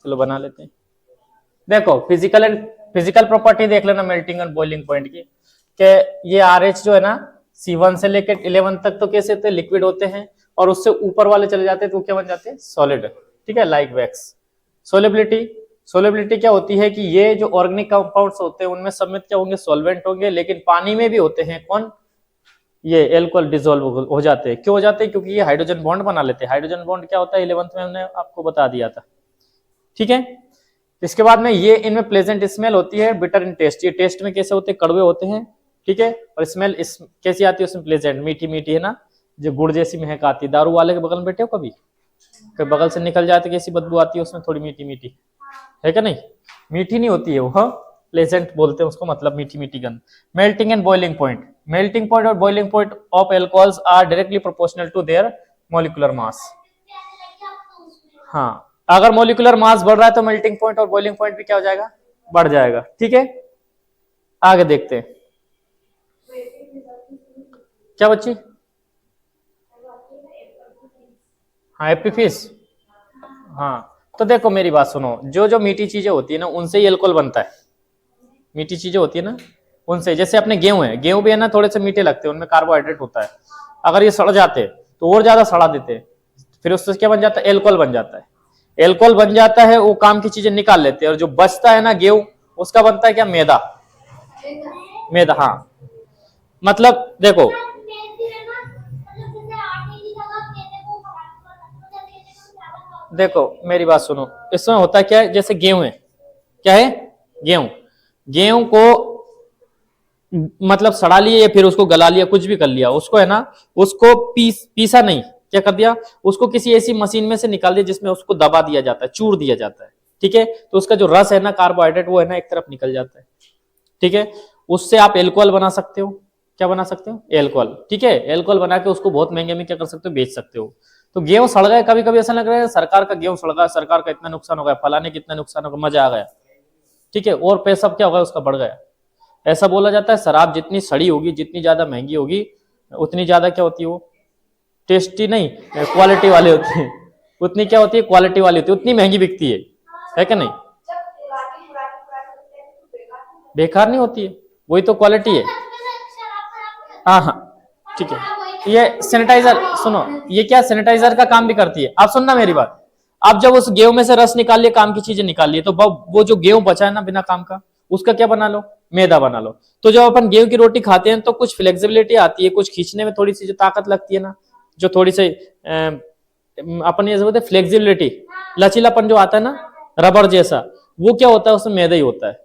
चलो बना लेते हैं। देखो फिजिकल प्रॉपर्टी देख लेना मेल्टिंग एंड बॉइलिंग पॉइंट की, कि ये RH जो है ना C1 से लेकर 11 तक तो कैसे होते हैं, लिक्विड होते हैं, और उससे ऊपर वाले चले जाते हैं तो क्या बन जाते हैं, सॉलिड। ठीक है, लाइक वैक्स। सोलेबिलिटी क्या होती है कि ये जो ऑर्गेनिक कंपाउंड्स होते हैं उनमें सब में क्या होंगे, सॉल्वेंट होंगे, लेकिन पानी में भी होते हैं कौन, ये एल्कोहल डिसॉल्व हो जाते हैं। क्यों हो जाते हैं, क्योंकि ये हाइड्रोजन बॉन्ड बना लेते हैं। हाइड्रोजन बॉन्ड क्या होता है 11th में हमने आपको बता दिया था। ठीक है, इसके बाद में ये इनमें प्लेजेंट स्मेल होती है, बिटर इन टेस्ट, ये टेस्ट में कैसे होते हैं, कड़वे होते हैं। ठीक है, और स्मेल कैसी आती है उसमें, प्लेजेंट, मीठी मीठी है ना, जो गुड़ जैसी महक आती है। दारू वाले के बगल में बैठे हो कभी बगल से निकल जाते कैसी बदबू आती है उसमें, थोड़ी मीठी मीठी है क्या, नहीं मीठी नहीं होती है वो, प्लेजेंट बोलते हैं उसको, मतलब मीठी मीठी गंध। Melting and boiling point, melting point और boiling point of alcohols are directly proportional to their molecular mass. हाँ, अगर मॉलिक्यूलर मास बढ़ रहा है तो मेल्टिंग पॉइंट और बॉइलिंग पॉइंट भी क्या हो जाएगा, बढ़ जाएगा। ठीक है, आगे देखते हैं। क्या बच्ची, हाँ एपिफिस। हाँ, तो देखो मेरी बात सुनो, जो जो मीठी चीजें होती है ना उनसे ही अल्कोहल बनता है। मीठी चीजें होती है ना उनसे, जैसे अपने गेहूं है, गेहूं भी है ना थोड़े से मीठे लगते हैं, उनमें कार्बोहाइड्रेट होता है। अगर ये सड़ जाते तो और ज्यादा सड़ा देते, फिर उससे क्या बन जाता है, एल्कोहल बन जाता है। एल्कोहल बन जाता है, वो काम की चीजें निकाल लेते हैं, और जो बचता है ना गेहूं, उसका बनता है क्या, मैदा। मैदा, हाँ, मतलब देखो देखो मेरी बात सुनो, इसमें होता क्या है, जैसे गेहूं है, क्या है, गेहूं, गेहूं को मतलब सड़ा लिया या फिर उसको गला लिया, कुछ भी कर लिया, उसको है ना, उसको पीसा नहीं, क्या कर दिया, उसको किसी ऐसी मशीन में से निकाल दिया जिसमें उसको दबा दिया जाता है, चूर दिया जाता है। ठीक है, तो उसका जो रस है ना, कार्बोहाइड्रेट, वो है ना एक तरफ निकल जाता है। ठीक है, उससे आप एल्कोहल बना सकते हो। क्या बना सकते हो, एल्कोहल। ठीक है, एल्कोहल बना के उसको बहुत महंगे में क्या कर सकते हो, बेच सकते हो। तो गेहूं सड़ गए, कभी कभी ऐसा लग रहा है सरकार का गेहूं सड़ गया, सरकार का इतना नुकसान हो गया, फलाने का इतना नुकसान हो गया, मजा आ गया। ठीक है, और पैसा क्या होगा उसका बढ़ गया। ऐसा बोला जाता है शराब जितनी सड़ी होगी, जितनी ज्यादा महंगी होगी, उतनी ज्यादा क्या होती है, वो टेस्टी नहीं, क्वालिटी वाली होती है। उतनी क्या होती है, क्वालिटी वाली होती है, उतनी महंगी बिकती है क्या नहीं, बेकार नहीं होती है, वही तो क्वालिटी है। हाँ हाँ, ठीक है, ये सैनिटाइजर, सुनो, ये क्या सैनिटाइजर का काम भी करती है। आप सुनना मेरी बात, आप जब उस गेहूं में से रस निकाल लिए, काम की चीजें निकाल लिए, तो वो जो गेहूं बचा है ना बिना काम का, उसका क्या बना लो, मैदा बना लो। तो जब अपन गेहूं की रोटी खाते हैं तो कुछ फ्लेक्सिबिलिटी आती है, कुछ खींचने में थोड़ी सी जो ताकत लगती है ना, जो थोड़ी सी अपन ये बोलते हैं फ्लेक्सिबिलिटी, लचीलापन जो आता है ना, रबर जैसा, वो क्या होता है, उसमें मैदा ही होता है।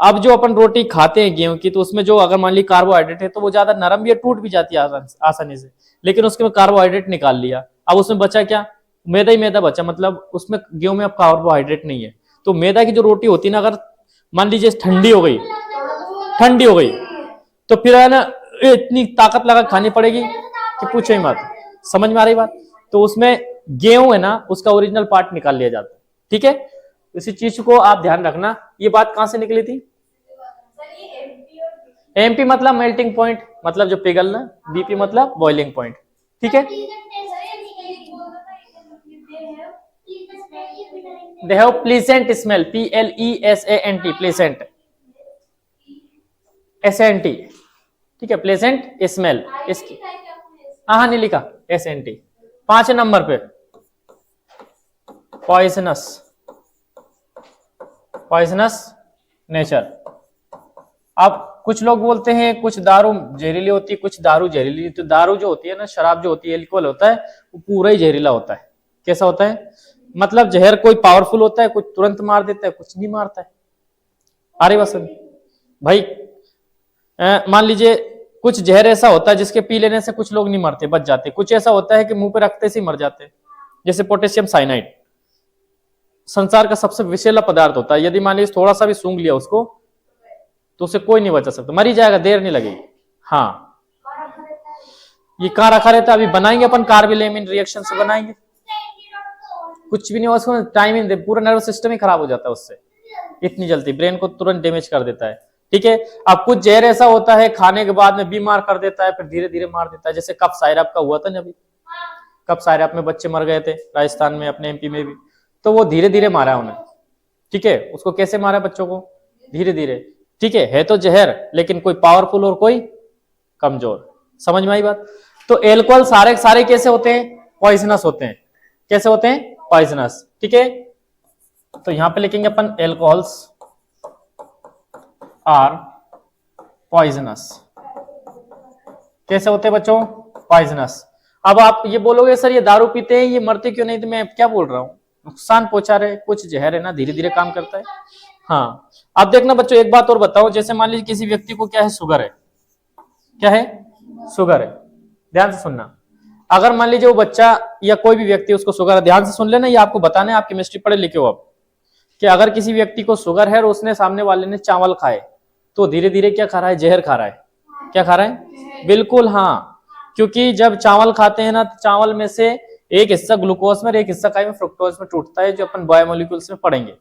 अब जो अपन रोटी खाते हैं गेहूं की, तो उसमें जो अगर मान ली कार्बोहाइड्रेट है तो वो ज्यादा नरम भी है, टूट भी जाती है आसानी से, लेकिन उसके में कार्बोहाइड्रेट निकाल लिया, अब उसमें बचा क्या, मैदा ही मैदा बचा, मतलब उसमें गेहूं में अब कार्बोहाइड्रेट नहीं है। तो मैदा की जो रोटी होती है ना, अगर मान लीजिए ठंडी हो गई तो फिर है ना इतनी ताकत लगा खानी पड़ेगी कि पूछो ही मत। समझ में आ रही बात, तो उसमें गेहूं है ना, उसका ओरिजिनल पार्ट निकाल लिया जाता है। ठीक है, इसी चीज को आप ध्यान रखना। ये बात कहां से निकली थी, एमपी मतलब मेल्टिंग पॉइंट, मतलब जो पिघलना, बीपी मतलब बॉइलिंग पॉइंट। ठीक है, they have pleasant smell, PLESANT, pleasant, SNT। ठीक है, प्लेजेंट स्मेल, इसकी हाँ नहीं लिखा, SNT। 5 नंबर पे पॉइजनस नेचर। अब कुछ लोग बोलते हैं कुछ दारू जहरीली होती है, कुछ दारू जहरीली, तो दारू जो होती है ना, शराब जो होती है, एल्कोहल होता है, वो पूरा ही जहरीला होता है। कैसा होता है, मतलब जहर कोई पावरफुल होता है, कुछ तुरंत मार देता है, कुछ नहीं मारता है। अरे बस भाई, मान लीजिए कुछ जहर ऐसा होता है जिसके पी लेने से कुछ लोग नहीं मरते, बच जाते, कुछ ऐसा होता है कि मुंह पे रखते से ही मर जाते हैं, जैसे पोटेशियम साइनाइड, संसार का सबसे विषैला पदार्थ होता है। यदि मान लीजिए थोड़ा सा भी सूंघ लिया उसको, तो उसे कोई नहीं बचा सकता, मर ही जाएगा, देर नहीं लगेगी। हाँ, ये कहाँ रखा रहता है, अभी बनाएंगे अपन कार्बोलेमिन रिएक्शन से बनाएंगे, कुछ भी नहीं होगा, टाइम ही पूरा नर्वस सिस्टम ही खराब हो जाता है उससे, इतनी जल्दी ब्रेन को तुरंत डैमेज कर देता है। ठीक है, अब कुछ जहर ऐसा होता है खाने के बाद में बीमार कर देता है, फिर धीरे धीरे मार देता है, जैसे कफ साइराप का हुआ था ना अभी, कफ साइराप में बच्चे मर गए थे राजस्थान में, अपने MP में भी, तो वो धीरे धीरे मारा उन्हें, ठीक है, उसको कैसे मारा बच्चों को? धीरे धीरे। ठीक है तो जहर, लेकिन कोई पावरफुल और कोई कमजोर। समझ में आई बात? तो एल्कोहल सारे सारे कैसे होते हैं? पॉइजनस होते हैं। कैसे होते हैं? पॉइजनस। ठीक है, तो यहां पे लिखेंगे अपन एल्कोहल्स आर पॉइजनस। कैसे होते हैं बच्चों? पॉइजनस। अब आप ये बोलोगे सर ये दारू पीते हैं ये मरते क्यों नहीं? तो मैं क्या बोल रहा हूं, नुकसान पहुंचा रहे, कुछ जहर है ना, धीरे धीरे काम करता है। हाँ, अब देखना बच्चों एक बात और बताओ, जैसे मान लीजिए किसी व्यक्ति को क्या है, शुगर है। क्या है? शुगर है। ध्यान से सुनना, अगर मान लीजिए वो बच्चा या कोई भी व्यक्ति उसको शुगर है, ध्यान से सुन लेना, ये आपको बताना है, आप केमिस्ट्री पढ़े लिखे हो अब, कि अगर किसी व्यक्ति को शुगर है और उसने सामने वाले ने चावल खाए, तो धीरे धीरे क्या खा रहा है? जहर खा रहा है। क्या खा रहा है? बिल्कुल हाँ, क्योंकि जब चावल खाते हैं ना, तो चावल में से एक हिस्सा ग्लूकोज में और एक हिस्सा काय में, फ्रुक्टोज में टूटता है, जो अपन बायोमोलिक्यूल्स में पढ़ेंगे।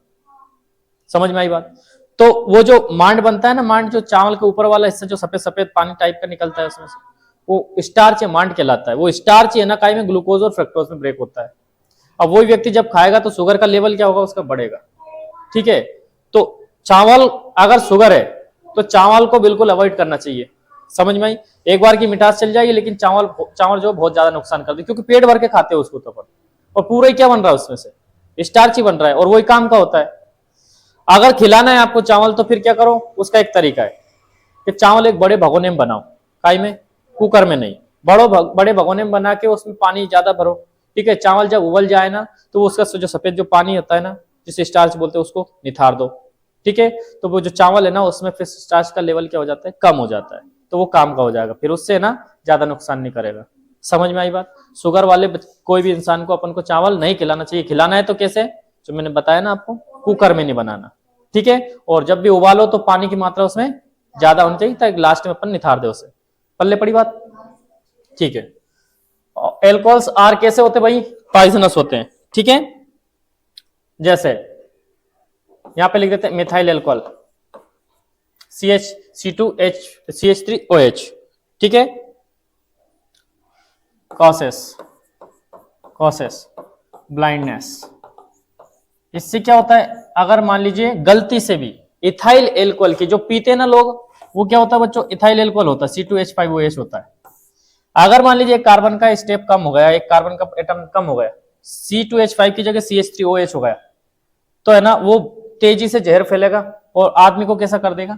समझ में आई बात? तो वो जो मांड बनता है ना, मांड जो चावल के ऊपर वाला हिस्सा जो सफेद सफेद पानी टाइप का निकलता है उसमें से, वो स्टार्च या मांड कहलाता है। वो स्टार्च है ना, काय में ग्लूकोज और फ्रक्टोज में ब्रेक होता है। अब वही व्यक्ति जब खाएगा तो शुगर का लेवल क्या होगा? उसका बढ़ेगा। ठीक है, तो चावल अगर शुगर है तो चावल को बिल्कुल अवॉइड करना चाहिए। समझ में आई? एक बार की मिठास चल जाएगी, लेकिन चावल चावल जो बहुत ज्यादा नुकसान करती है, क्योंकि पेट भर के खाते हैं उसको तो अपन, और पूरा ही क्या बन रहा है उसमें से? स्टार्च ही बन रहा है, और वही काम का होता है। अगर खिलाना है आपको चावल, तो फिर क्या करो? उसका एक तरीका है कि चावल एक बड़े भगोने में बनाओ, काई में, कुकर में नहीं, बड़े भगोने में बना के उसमें पानी ज्यादा भरो। ठीक है, चावल जब उबल जाए ना, तो उसका जो सफेद जो पानी होता है ना, जिसे स्टार्च बोलते हैं, उसको निथार दो। ठीक है, तो वो जो चावल है ना, उसमें फिर स्टार्च का लेवल क्या हो जाता है? कम हो जाता है, तो वो काम का हो जाएगा, फिर उससे ना ज्यादा नुकसान नहीं करेगा। समझ में आई बात? शुगर वाले कोई भी इंसान को अपन को चावल नहीं खिलाना चाहिए। खिलाना है तो कैसे? जो मैंने बताया ना आपको, कुकर में नहीं बनाना। ठीक है, और जब भी उबालो तो पानी की मात्रा उसमें ज्यादा होनी चाहिए, ताकि लास्ट में अपन निथार दे उसे। पल्ले पड़ी बात? ठीक है, एल्कोहल्स आर कैसे होते भाई? पॉइजनस होते हैं। ठीक है, जैसे यहां पे लिख देते हैं मिथाइल एल्कोहल CH2CH3OH। ठीक है, कॉसेस ब्लाइंडनेस। इससे क्या होता है? अगर मान लीजिए गलती से भी इथाइल एल्कोहल की जो पीते हैं ना लोग, वो क्या होता है बच्चों? इथाइल एल्कोहल होता है, C2H5OH होता है। अगर मान लीजिए एक कार्बन का स्टेप कम हो गया, एक कार्बन का एटम कम हो गया, C2H5 की जगह CH3OH हो गया, तो है ना वो तेजी से जहर फैलेगा और आदमी को कैसा कर देगा?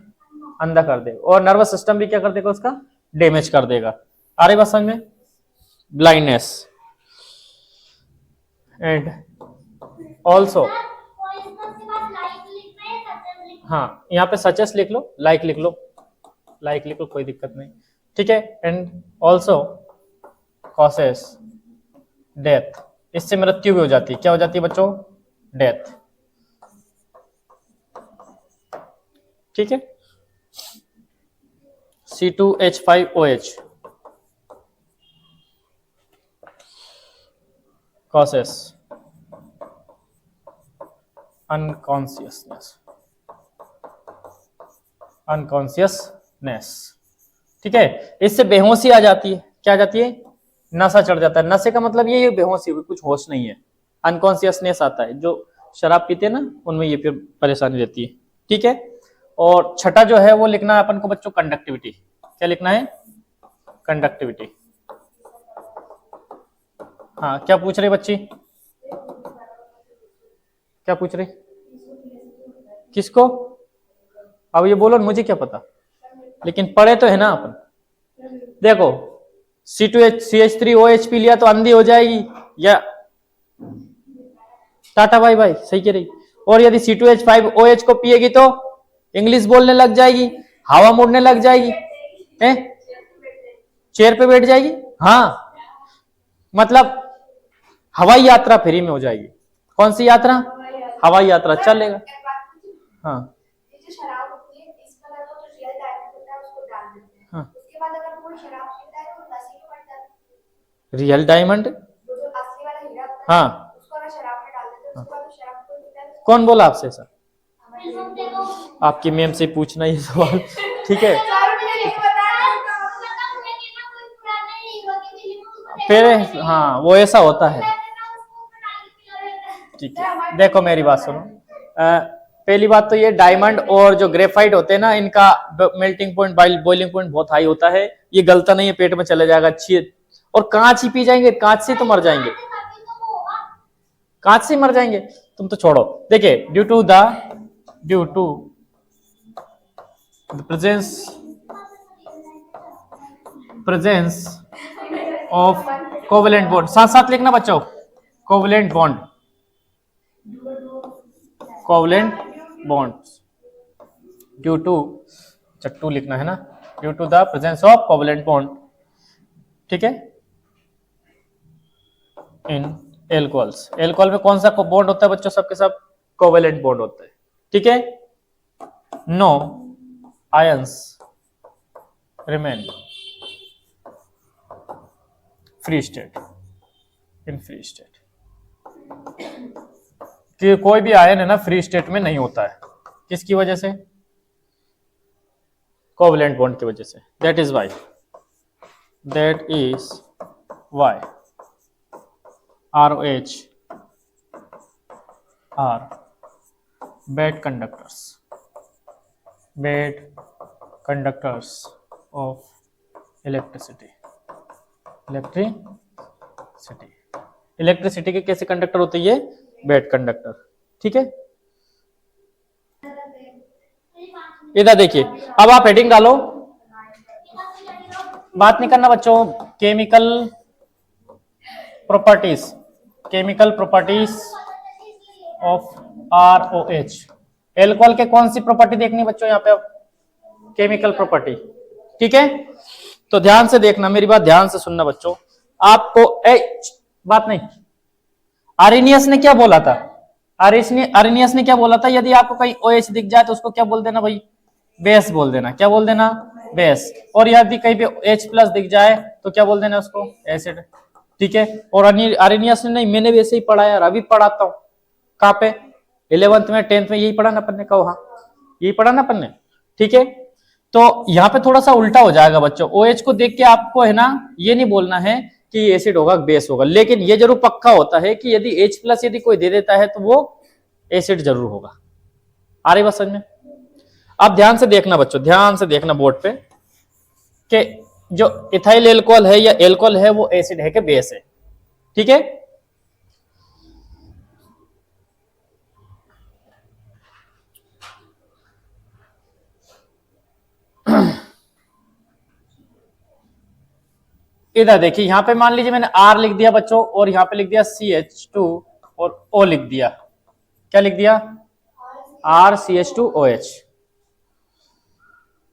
अंधा कर देगा, और नर्वस सिस्टम भी क्या कर देगा? उसका डैमेज कर देगा। आ रही बात समझ में? ब्लाइंडनेस एंड ऑल्सो, हाँ यहाँ पे सचेस लिख लो, लाइक लिख लो, लाइक लिख लो, कोई दिक्कत नहीं। ठीक है, एंड ऑल्सो कॉसेस डेथ। इससे मृत्यु भी हो जाती है। क्या हो जाती है बच्चों? डेथ। ठीक है, C2H5OH causes अनकॉन्सियसनेस। ठीक है, इससे बेहोशी आ जाती है। क्या आ जाती है? नशा चढ़ जाता है। नशे का मतलब ये बेहोशी हुई, कुछ होश नहीं है। अनकॉन्सियसनेस आता है, जो शराब पीते हैं ना, उनमें ये फिर परेशानी रहती है। ठीक है, और छठा जो है वो लिखना है अपन को बच्चों, कंडक्टिविटी। क्या लिखना है? कंडक्टिविटी। हाँ, क्या पूछ रहे बच्ची? क्या पूछ रहे? किसको? अब ये बोलो, मुझे क्या पता, लेकिन पढ़े तो है ना अपन। देखो, CH3OH पी लिया तो अंधी हो जाएगी, या टाटा बाय बाय, सही कह रही। और यदि C2H5OH को पिएगी तो इंग्लिश बोलने लग जाएगी, हवा मुड़ने लग जाएगी, हैं? चेयर पे बैठ जाएगी। हाँ, मतलब हवाई यात्रा फ्री में हो जाएगी। कौन सी यात्रा? हवाई यात्रा चलेगा। हाँ हाँ, रियल डायमंड, हाँ, कौन बोला आपसे सर? आपकी मैम से पूछना ये सवाल। ठीक है, फिर हाँ वो ऐसा होता है। ठीक है, देखो मेरी बात सुनो, पहली बात तो ये डायमंड और जो ग्रेफाइट होते हैं ना, इनका मेल्टिंग पॉइंट, बॉइलिंग पॉइंट बहुत हाई होता है, ये गलता नहीं है, पेट में चले जाएगा अच्छी। और कांच ही पी जाएंगे, कांच से तो मर जाएंगे, कांच से मर जाएंगे, तुम तो छोड़ो। देखिए, due to presence of covalent bond, साथ साथ लिखना बच्चों, covalent bond, covalent bonds, due to, चट्टू लिखना है ना, due to the presence of covalent bond, ठीक है, इन एल्कोहल्स। एल्कोहल में कौन सा बॉन्ड होता है बच्चों? सबके सब कोवेलेंट बॉन्ड होता है, ठीक है। No ions remain free state, in free state, कि कोई भी आयन है ना फ्री स्टेट में नहीं होता है, किसकी वजह से? कोवेलेंट बॉन्ड की वजह से। That is why ROH are bad conductors of electricity। Electricity के कैसे कंडक्टर होते हैं? ये बैड कंडक्टर, ठीक है। इधर देखिए, अब आप हेडिंग डालो, बात नहीं करना बच्चों, chemical properties of ROH। Alcohol के कौन सी प्रॉपर्टी देखनी बच्चों यहाँ पे? केमिकल प्रॉपर्टी, ठीक है। तो ध्यान से देखना, मेरी बात ध्यान से सुनना बच्चों, आपको बात नहीं, आर्नियस ने क्या बोला था? आर्नियस ने क्या बोला था? यदि आपको कहीं OH दिख जाए तो उसको क्या बोल देना भाई? बेस बोल देना। क्या बोल देना? बेस। और यदि कहीं पे H+ दिख जाए तो क्या बोल देना उसको? एसिड, ठीक है। और आर्नियस ने नहीं, मैंने भी ऐसे ही पढ़ा यार, अभी पढ़ाता हूं। कहाँ पे? 11th में 10th में यही पढ़ा ना अपन ने, कहो हाँ, यही पढ़ा ना अपन ने, ठीक है। तो यहाँ पे थोड़ा सा उल्टा हो जाएगा बच्चों, OH को देख के आपको है ना ये नहीं बोलना है कि एसिड होगा बेस होगा, लेकिन ये जरूर पक्का होता है कि यदि H+ यदि कोई दे देता है तो वो एसिड जरूर होगा। आ रही बात समझ में? अब ध्यान से देखना बच्चों, ध्यान से देखना बोर्ड पे, कि जो इथाइल एल्कोहल है या एल्कोहल है वो एसिड है कि बेस है, ठीक है। इधर देखिए, यहां पे मान लीजिए मैंने R लिख दिया बच्चों, और यहां पे लिख दिया CH2 और O लिख दिया। क्या लिख दिया? RCH2OH,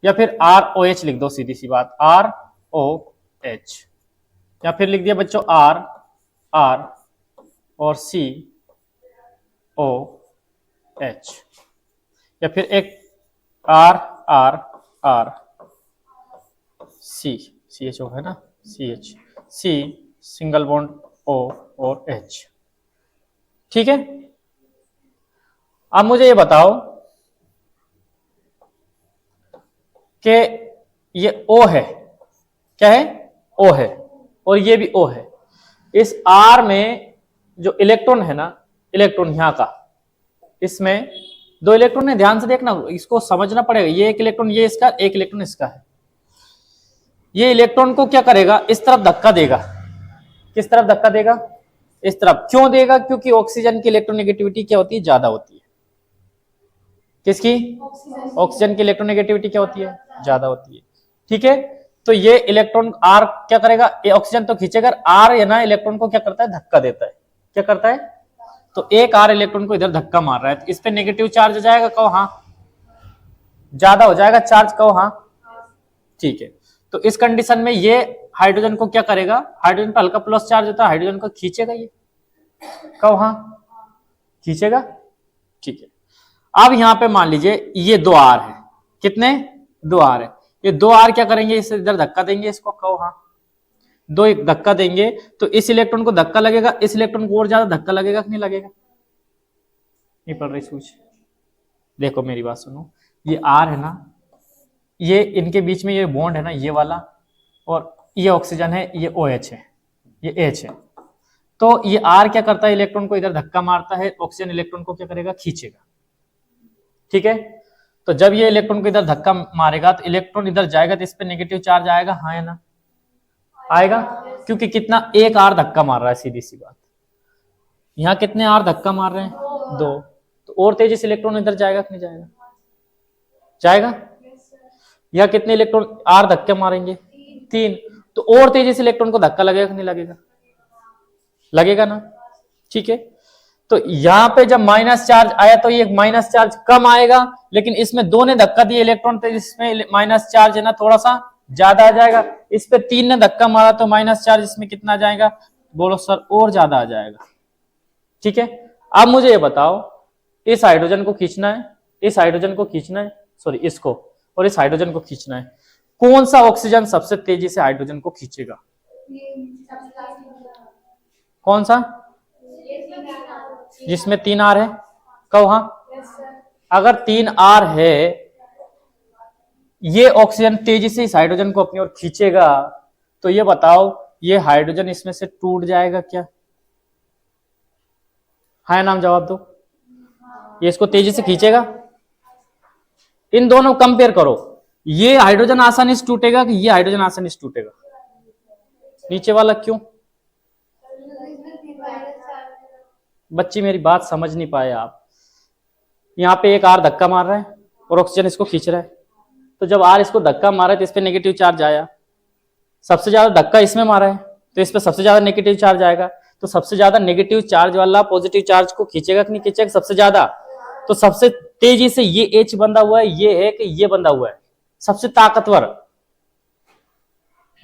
या फिर ROH लिख दो, सीधी सी बात, ROH, या फिर लिख दिया बच्चों R और COH, या फिर एक R CHO है ना, C सिंगल बॉन्ड O और H, ठीक है। अब मुझे ये बताओ कि ये O है, क्या है? O है, और ये भी O है। इस R में जो इलेक्ट्रॉन है ना, इलेक्ट्रॉन यहां का, इसमें 2 इलेक्ट्रॉन है, ध्यान से देखना, इसको समझना पड़ेगा। ये एक इलेक्ट्रॉन ये इसका, एक इलेक्ट्रॉन इसका है। ये इलेक्ट्रॉन को क्या करेगा? इस तरफ धक्का देगा। किस तरफ धक्का देगा? इस तरफ। क्यों देगा? क्योंकि ऑक्सीजन की इलेक्ट्रोनेगेटिविटी क्या होती है? ज्यादा होती है। किसकी? ऑक्सीजन की इलेक्ट्रोनेगेटिविटी क्या होती है? ज्यादा होती है, ठीक है। तो ये इलेक्ट्रॉन R क्या करेगा? ऑक्सीजन तो खींचेगा, R है ना इलेक्ट्रॉन को क्या करता है? धक्का देता है। क्या करता है? तो एक R इलेक्ट्रॉन को इधर धक्का मार रहा है, तो इस पे नेगेटिव चार्ज हो जाएगा, कहो हाँ। ज्यादा हो जाएगा चार्ज, कहो हाँ, ठीक है। तो इस कंडीशन में ये हाइड्रोजन को क्या करेगा? हाइड्रोजन पर हल्का प्लस चार्ज होता है, हाइड्रोजन को खींचेगा, ये कहो हाँ, खींचेगा, ठीक है। अब यहां पे मान लीजिए ये 2 R है, कितने? 2 R है। ये 2 R क्या करेंगे? इसे इधर धक्का देंगे, इसको कहो हाँ, 2 एक धक्का देंगे तो इस इलेक्ट्रॉन को धक्का लगेगा, इस इलेक्ट्रॉन को और ज्यादा धक्का लगेगा कि नहीं लगेगा? नहीं पढ़ रही सूझ? देखो मेरी बात सुनो, ये R है ना, ये इनके बीच में ये बॉन्ड है ना, ये वाला, और ये ऑक्सीजन है, ये OH है, ये H है। तो ये R क्या करता है? इलेक्ट्रॉन को इधर धक्का मारता है, ऑक्सीजन इलेक्ट्रॉन को क्या करेगा? खींचेगा। ठीक है। तो जब ये इलेक्ट्रॉन को इधर धक्का मारेगा तो इलेक्ट्रॉन इधर जाएगा तो इस पे नेगेटिव चार्ज आएगा, हाँ या ना? आएगा, क्योंकि कितना, एक आर धक्का मार रहा है, सीधी सी बात। यहाँ कितने आर धक्का मार रहे हैं? 2। तो और तेजी से इलेक्ट्रॉन इधर जाएगा कि नहीं जाएगा? जाएगा। यहाँ कितने इलेक्ट्रॉन आर धक्के मारेंगे? 3। तो और तेजी से इलेक्ट्रॉन को धक्का लगेगा कि नहीं लगेगा? लगेगा ना, ठीक है। तो यहां पे जब माइनस चार्ज आया तो ये माइनस चार्ज कम आएगा, लेकिन इसमें 2 ने धक्का दिया इलेक्ट्रॉन, तो इसमें माइनस चार्ज है ना थोड़ा सा ज्यादा आ जाएगा। इस पे 3 ने धक्का मारा तो माइनस चार्ज इसमें कितना आ जाएगा? बोलो सर, और ज्यादा आ जाएगा, ठीक है। अब मुझे ये बताओ, इस हाइड्रोजन को खींचना है, इस हाइड्रोजन को खींचना है, सॉरी इसको, और इस हाइड्रोजन को खींचना है। कौन सा ऑक्सीजन सबसे तेजी से हाइड्रोजन को खींचेगा? कौन सा? जिसमें 3 आर है। कहो हाँ। अगर 3 आर है, ये ऑक्सीजन तेजी से इस हाइड्रोजन को अपनी ओर खींचेगा, तो ये बताओ ये हाइड्रोजन इसमें से टूट जाएगा क्या? हाँ नाम जवाब दो। ये इसको तेजी से खींचेगा? इन दोनों कंपेयर करो, ये हाइड्रोजन आसानी से टूटेगा कि ये हाइड्रोजन आसानी से टूटेगा? नीचे वाला क्यों? बच्ची मेरी बात समझ नहीं पाए आप। यहाँ पे एक आर धक्का मार रहा है और ऑक्सीजन इसको खींच रहा है, तो जब आर इसको धक्का मारा है तो इस पे नेगेटिव चार्ज आया, सबसे ज्यादा धक्का इसमें मारा है तो इस पे सबसे ज्यादा नेगेटिव चार्ज आएगा। तो सबसे ज्यादा नेगेटिव चार्ज वाला पॉजिटिव चार्ज को खींचेगा कि नहीं खींचेगा? सबसे ज्यादा। तो सबसे तेजी से ये एच बंधा हुआ है, ये है कि ये बंधा हुआ है? सबसे ताकतवर।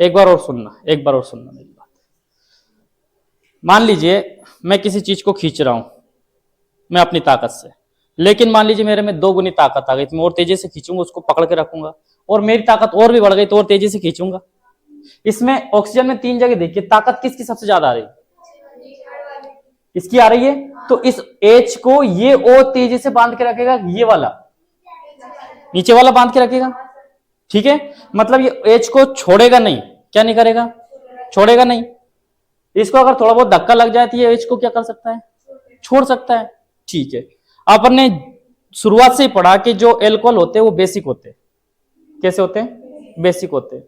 एक बार और सुनना, एक बार और सुनना मेरी बात। मान लीजिए मैं किसी चीज को खींच रहा हूं मैं अपनी ताकत से, लेकिन मान लीजिए मेरे में 2 गुनी ताकत आ गई तो मैं और तेजी से खींचूंगा, उसको पकड़ के रखूंगा, और मेरी ताकत और भी बढ़ गई तो और तेजी से खींचूंगा। इसमें ऑक्सीजन में 3 जगह देखिए, ताकत किसकी सबसे ज्यादा आ रही है? इसकी आ रही है। तो इस H को ये और तेजी से बांध के रखेगा, ये वाला नीचे वाला बांध के रखेगा, ठीक है। मतलब ये H को छोड़ेगा नहीं, क्या नहीं करेगा? छोड़ेगा नहीं। इसको अगर थोड़ा बहुत धक्का लग जाए तो ये H को क्या कर सकता है? छोड़ सकता है, ठीक है। अपन ने शुरुआत से ही पढ़ा कि जो एल्कोहल होते हैं वो बेसिक होते हैं। कैसे होते हैं? बेसिक होते हैं।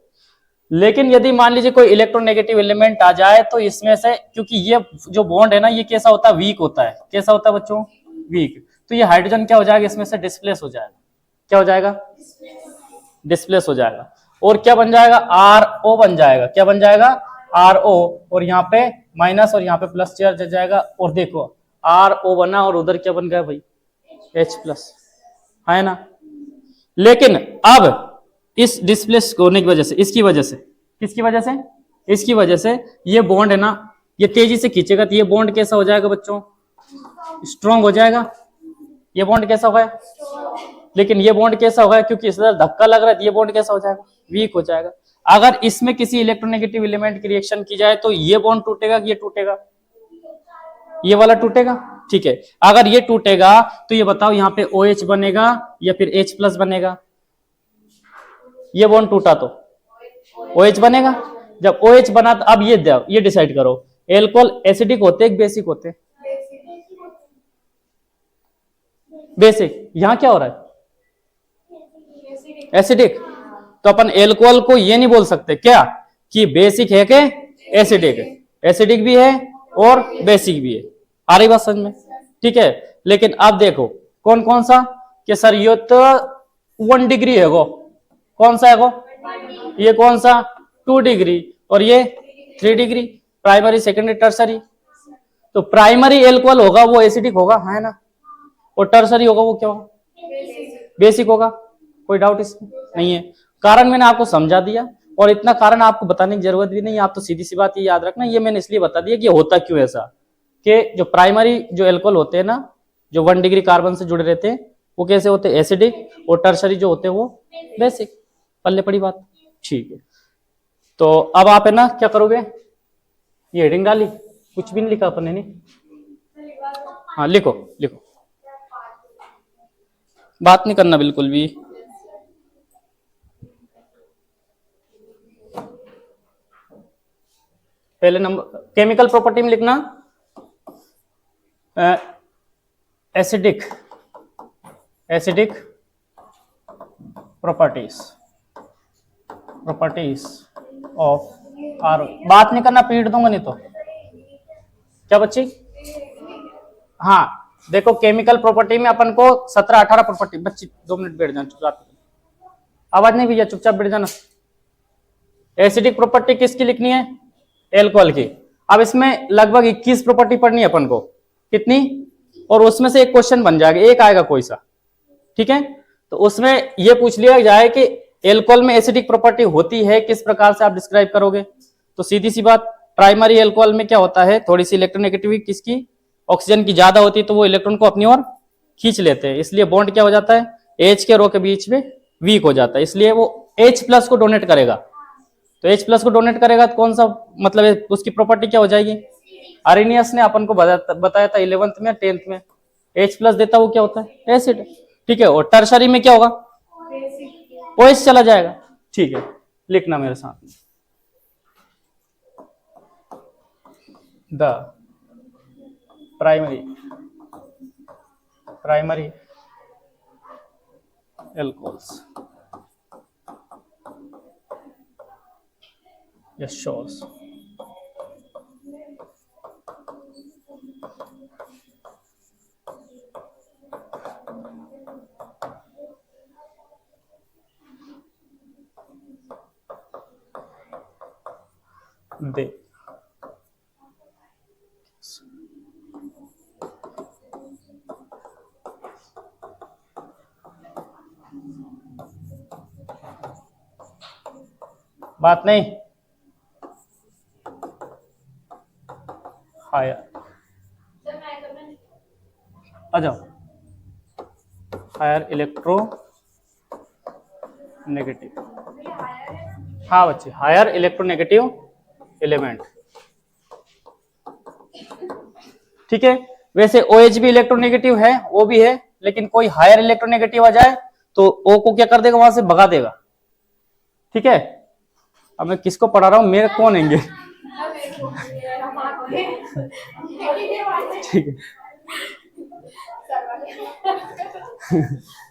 लेकिन यदि मान लीजिए कोई इलेक्ट्रोनेगेटिव एलिमेंट आ जाए तो इसमें से, क्योंकि ये जो बॉन्ड है ना ये कैसा होता है? वीक होता है। कैसा होता है बच्चों? वीक। तो ये हाइड्रोजन क्या हो जाएगा? इसमें से डिस्प्लेस हो जाएगा। क्या हो जाएगा? डिस्प्लेस हो जाएगा। और क्या बन जाएगा? RO बन जाएगा। क्या बन जाएगा? RO। और यहाँ पे माइनस और यहाँ पे प्लस चार्ज आ जाएगा, और देखो RO बना और उधर क्या बन गया भाई? H+, है ना। लेकिन अब इस डिस्प्लेस होने की वजह से, इसकी वजह से, किसकी वजह से? इसकी वजह से ये बॉन्ड है ना, ये तेजी से खींचेगा तो ये बॉन्ड कैसा हो जाएगा बच्चों? स्ट्रॉन्ग हो जाएगा। ये बॉन्ड कैसा होगा? लेकिन ये बॉन्ड कैसा होगा? क्योंकि इस तरह धक्का लग रहा है तो ये बॉन्ड कैसा हो जाएगा? वीक हो जाएगा। अगर इसमें किसी इलेक्ट्रोनेगेटिव एलिमेंट की रिएक्शन की जाए तो ये बॉन्ड टूटेगा कि ये टूटेगा? ये वाला टूटेगा, ठीक है। अगर ये टूटेगा तो ये बताओ यहाँ पे OH बनेगा या फिर H+ बनेगा? ये बॉन्ड टूटा तो OH बनेगा। जब OH बना तो अब ये डिसाइड करो, एल्कोहल एसिडिक होते हैं बेसिक होते? बेसिक। यहां क्या हो रहा है? एसिडिक। तो अपन एल्कोहल को ये नहीं बोल सकते क्या कि बेसिक है कि एसिडिक है? एसिडिक भी है और बेसिक भी है। आ रही बात समझ में? ठीक है। लेकिन अब देखो कौन कौन सा, कि सर ये तो 1 डिग्री है वो, कौन सा है वो? ये कौन सा? 2 डिग्री। और ये 3 डिग्री। Primary, secondary, tertiary. तो प्राइमरी एल्कोहल होगा वो एसिडिक होगा, है ना, और टर्सरी होगा वो क्या होगा? बेसिक होगा। कोई डाउट इसमें नहीं है। कारण मैंने आपको समझा दिया, और इतना कारण आपको बताने की जरूरत भी नहीं। आप तो सीधी सी बात ये याद रखना, ये मैंने इसलिए बता दिया कि होता क्यों ऐसा, कि जो प्राइमरी जो एल्कोहल होते हैं ना, जो 1 डिग्री कार्बन से जुड़े रहते हैं, वो कैसे होते हैं? एसिडिक। और टर्सरी जो होते हैं वो बेसिक। पल्ले पड़ी बात, ठीक है। तो अब आप है ना क्या करोगे? ये हेडिंग डाली, कुछ भी नहीं लिखा अपन ने? हाँ लिखो लिखो, बात नहीं करना बिल्कुल भी। पहले नंबर केमिकल प्रॉपर्टी में लिखना acidic acidic properties of R. बात नहीं करना, पीट दूंगा नहीं तो। क्या बच्ची? हाँ देखो, केमिकल प्रॉपर्टी में अपन को 17-18 प्रॉपर्टी। बच्ची 2 मिनट बैठ जाना चुपचाप, आवाज नहीं भैया, चुपचाप बैठ जाना। एसिडिक प्रॉपर्टी किसकी लिखनी है? एल्कोहल की। अब इसमें लगभग 21 प्रॉपर्टी पढ़नी है अपन को। कितनी? और उसमें से एक क्वेश्चन बन जाएगा, एक आएगा कोई सा, ठीक है। तो उसमें ये पूछ लिया जाए कि एल्कोहल में एसिडिक प्रॉपर्टी होती है, किस प्रकार से आप डिस्क्राइब करोगे? तो सीधी सी बात, प्राइमरी एल्कोहल में क्या होता है, थोड़ी सी इलेक्ट्रोनेगेटिविटी किसकी, ऑक्सीजन की ज्यादा होती है, तो वो इलेक्ट्रॉन को अपनी ओर खींच लेते हैं, इसलिए बॉन्ड क्या हो जाता है, H के रो के बीच में वीक हो जाता है, इसलिए वो H+ को डोनेट करेगा। तो H+ को डोनेट करेगा तो कौन सा मतलब उसकी प्रॉपर्टी क्या हो जाएगी? आर्रेनियस ने अपन को बताया था 11th में 10th में, H+ देता वो क्या होता है? एसिड, ठीक है। और टर्शरी में क्या होगा? OH चला जाएगा, ठीक है। लिखना मेरे साथ में, the primary alcohols shows they बात नहीं, हायर आ जाओ, हायर इलेक्ट्रो नेगेटिव। हाँ बच्चे, हायर इलेक्ट्रोनेगेटिव एलिमेंट, ठीक है। वैसे OH भी इलेक्ट्रोनेगेटिव है, वो भी है, लेकिन कोई हायर इलेक्ट्रोनेगेटिव आ जाए तो O को क्या कर देगा, वहां से भगा देगा, ठीक है। अब मैं किसको पढ़ा रहा हूं, मेरे कौन हैंगे? ठीक है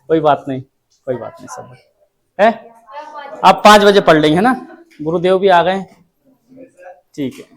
कोई बात नहीं, कोई बात नहीं, सब है। आप 5 बजे पढ़ लेंगे, है ना? गुरुदेव भी आ गए, ठीक है।